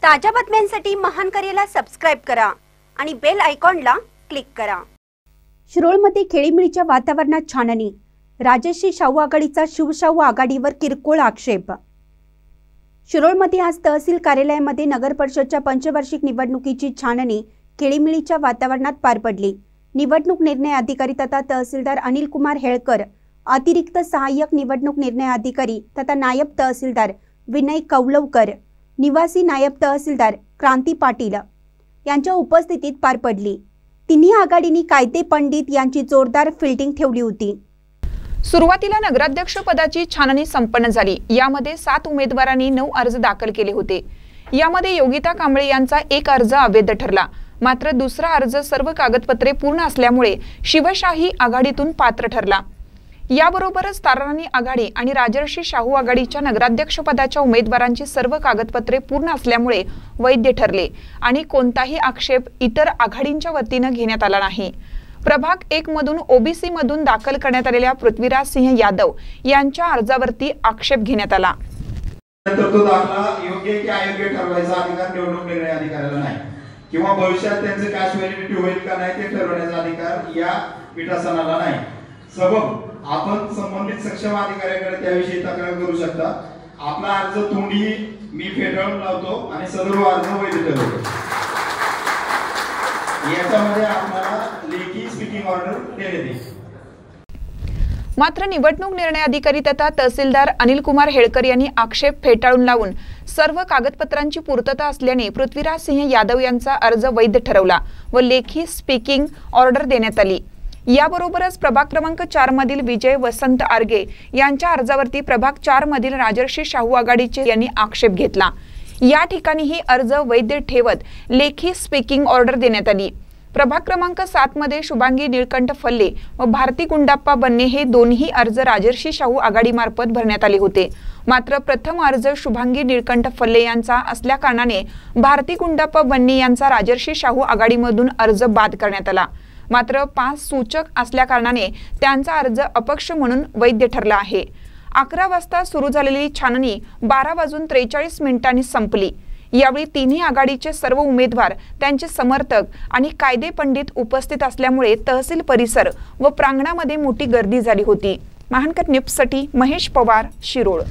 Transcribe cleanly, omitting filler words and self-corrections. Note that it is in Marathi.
ताज्या बातम्यांसाठी महान करेला सबस्क्राइब करा आणि बेल आयकॉनला क्लिक करा। शिरोळमध्ये खेळीमेळीच्या वातावरणात छाननी, राजश्री शाहू आघाडीचा शिवशाहू आघाडीवर किरकोळ आक्षेप। शिरोळमध्ये आज तहसील कार्यालयामध्ये नगर परिषदच्या पंचवार्षिक निवडणुकीची छाननी खेळीमेळीच्या वातावरणात पार पडली। निवडणूक निर्णय अधिकारी तथा तहसीलदार अनिल कुमार हेळकर, अतिरिक्त सहाय्यक निवडणूक निर्णय अधिकारी तथा नायब तहसीलदार विनय कौलवकर, निवासी नायब तहसीलदार क्रांती पाटील यांच्या उपस्थितीत पार पडली। तिन्ही आघाडींनी कायदे पंडित यांची जोरदार फिल्डिंग ठेवली होती। सुरुवातीला नगराध्यक्ष पदाची छाननी संपन्न झाली। यामध्ये 7 उमेदवारांनी 9 अर्ज दाखल केले होते। यामध्ये योगिता कांबळे यांचा एक अर्ज अवैध ठरला, मात्र दुसरा अर्ज सर्व कागदपत्रे पूर्ण असल्यामुळे शिवशाही आघाडीतून पात्र ठरला। याबरोबरच ताराराणी आघाडी आणि राजर्षी शाहू आघाडीच्या नगराध्यक्ष पदाच्या उमेदवारांची सर्व कागदपत्रे पूर्ण असल्यामुळे वैध ठरले आणि कोणताही आक्षेप इतर आघाडींच्या वतीने घेण्यात आला नाही। प्रभाग 1 मधून ओबीसी मधून दाखल करण्यात आलेल्या पृथ्वीराज सिंह यादव यांच्या अर्जावरती आक्षेप घेण्यात आला। तो दाखला योग्य की अयोग्य ठरवायचा अधिकार निवडणूक निर्णय अधिकाऱ्याला नाही किंवा भविष्यात त्यांचे कॅश व्हॅलिडिटी होईल का नाही ते ठरवण्याचा अधिकार या पीठासनाला नाही। सबब आपण संबंधित सक्षम अधिकाऱ्याकडे त्याविषयी तक्रार करू शकता। आपला अर्ज तोंडी मी फेटाळून लावतो आणि सदर अर्ज वैध ठरवतो। याच्यामध्ये आपल्याला लेखी स्पीकिंग ऑर्डर देण्यात येईल। मात्र निवडणूक निर्णय अधिकारी तथा तहसीलदार अनिल कुमार हेळकर यांनी आक्षेप फेटाळून लावून सर्व कागदपत्रांची पूर्तता असल्याने पृथ्वीराज सिंह यादव यांचा अर्ज वैध ठरवला व लेखी स्पीकिंग ऑर्डर देण्यात आली। याबरोबरच प्रभाग क्रमांक 4 मधील विजय वसंत आर्गे यांच्या अर्जावरती प्रभाग 4 मधील राजर्षी शाहू आघाडीचे यांनी आक्षेप घेतला। या ठिकाणी ही अर्ज वैध ठेवत लेखी स्पीकिंग ऑर्डर देण्यात आली। प्रभाग क्रमांक 7 मध्ये शुभांगी निळकंठ फल्ले व भारती गुंडाप्पा बन्ने हे दोन्ही अर्ज राजर्षी शाहू आघाडीमार्फत भरण्यात आले होते। मात्र प्रथम अर्ज शुभांगी निळकंठ फल्ले यांचा असल्या कारणाने भारती गुंडाप्पा बन्ने यांचा राजर्षी शाहू आघाडीमधून अर्ज बाद करण्यात आला। मात्र 5 सूचक असल्या कारणाने त्यांचा अर्ज अपक्ष म्हणून वैध ठरला आहे। 11 वाजता सुरू झालेली छाननी 12:43 संपली। यावेळी तिन्ही आघाडीचे सर्व उमेदवार, त्यांचे समर्थक आणि कायदे पंडित उपस्थित असल्यामुळे तहसील परिसर व प्रांगणामध्ये मोठी गर्दी झाली होती। महानकर न्यूजसाठी महेश पवार, शिरोळ।